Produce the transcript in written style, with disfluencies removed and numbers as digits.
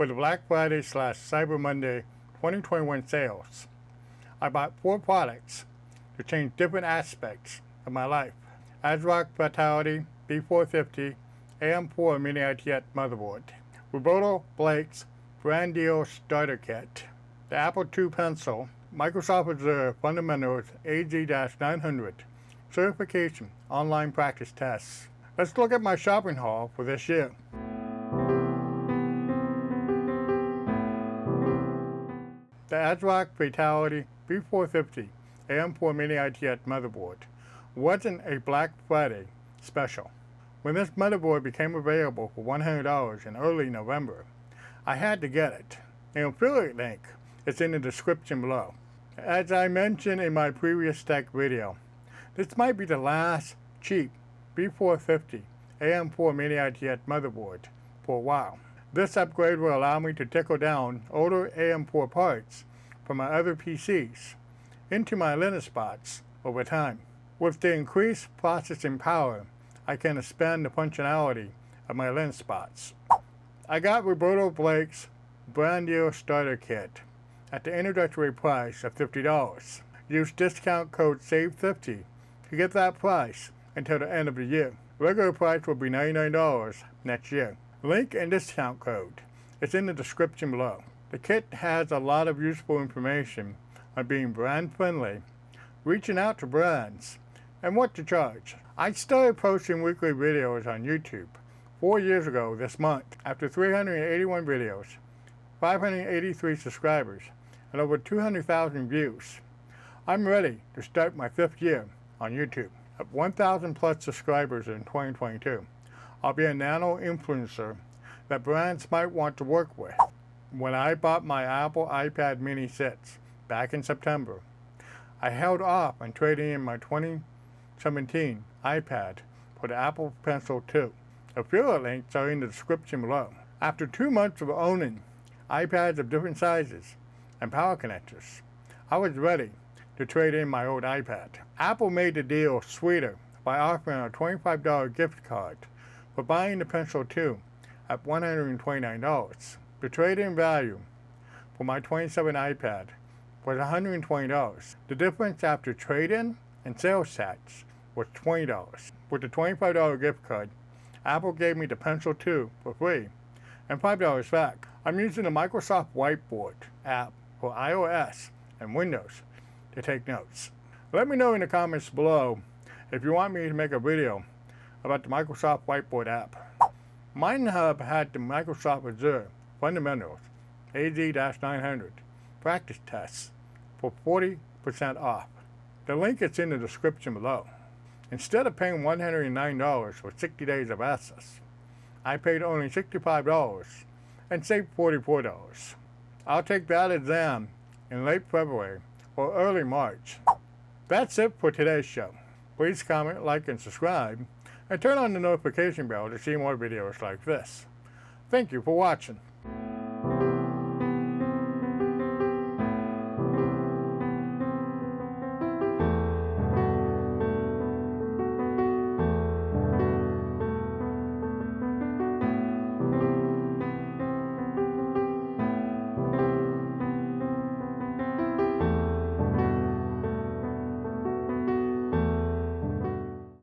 for the Black Friday / Cyber Monday 2021 sales. I bought 4 products to change different aspects of my life. ASRock Fatal1ty B450 AM4 mini-ITX motherboard, Roberto Blake's brand deal starter kit, the Apple II pencil, Microsoft Azure Fundamentals AZ-900 certification online practice tests. Let's look at my shopping haul for this year. The ASRock Fatal1ty B450 AM4 mini-ITX motherboard wasn't a Black Friday special. When this motherboard became available for $100 in early November, I had to get it. An affiliate link is in the description below. As I mentioned in my previous tech video, this might be the last cheap B450 AM4 mini-ITX motherboard for a while. This upgrade will allow me to trickle down older AM4 parts from my other PCs into my Linux spots over time. With the increased processing power, I can expand the functionality of my Linux spots. I got Roberto Blake's brand deal starter kit at the introductory price of $50. Use discount code SAVE50 to get that price until the end of the year. Regular price will be $99 next year. Link and discount code is in the description below. The kit has a lot of useful information on being brand friendly, reaching out to brands, and what to charge. I started posting weekly videos on YouTube 4 years ago this month. After 381 videos, 583 subscribers, and over 200,000 views, I'm ready to start my 5th year on YouTube. At 1,000 plus subscribers in 2022, I'll be a nano influencer that brands might want to work with. When I bought my Apple iPad mini 6 back in September, I held off on trading in my 2017 iPad for the Apple Pencil 2. Affiliate links are in the description below. After 2 months of owning iPads of different sizes and power connectors, I was ready to trade in my old iPad. Apple made the deal sweeter by offering a $25 gift card for buying the Pencil 2 at $129. The trade-in value for my 27 iPad was $120. The difference after trade-in and sales tax was $20. With the $25 gift card, Apple gave me the Pencil 2 for free and $5 back. I'm using the Microsoft Whiteboard app for iOS and Windows to take notes. Let me know in the comments below if you want me to make a video about the Microsoft Whiteboard app. MindHub had the Microsoft Azure Fundamentals AZ-900 practice tests for 40% off. The link is in the description below. Instead of paying $109 for 60 days of access, I paid only $65 and saved $44. I'll take that exam in late February or early March. That's it for today's show. Please comment, like, and subscribe, and turn on the notification bell to see more videos like this. Thank you for watching.